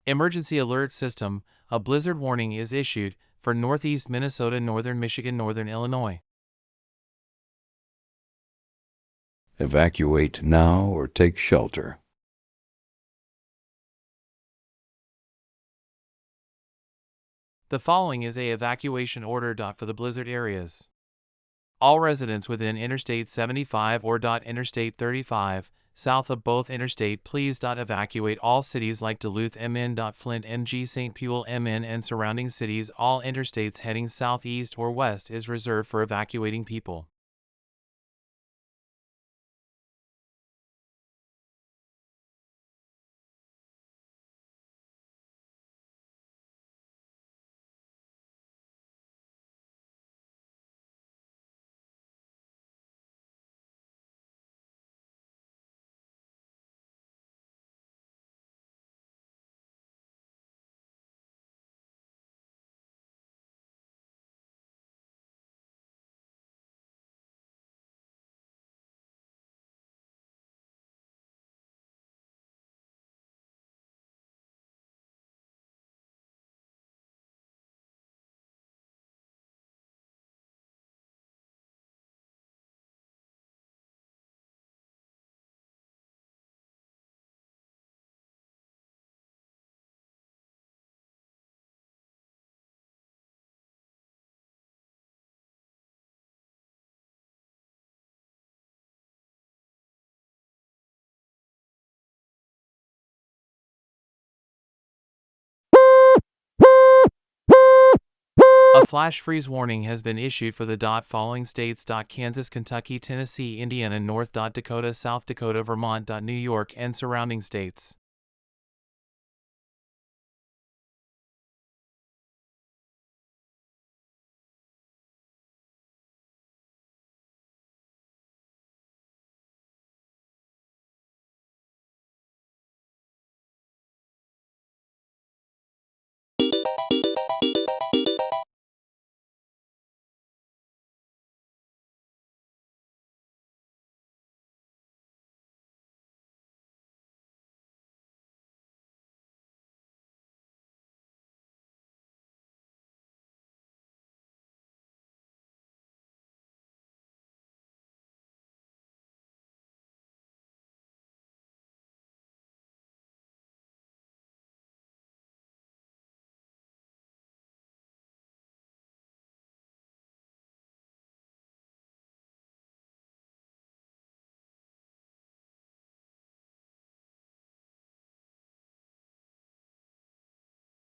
Emergency alert system, a blizzard warning is issued for northeast Minnesota, northern Michigan, northern Illinois. Evacuate now or take shelter. The following is a evacuation order. For the blizzard areas. All residents within Interstate 75 or Interstate 35, south of both interstate, please evacuate all cities like Duluth MN. Flint MG, St. Paul MN, and surrounding cities. All interstates heading southeast or west is reserved for evacuating people. A flash freeze warning has been issued for the following states: Kansas, Kentucky, Tennessee, Indiana, North Dakota, South Dakota, Vermont, New York, and surrounding states.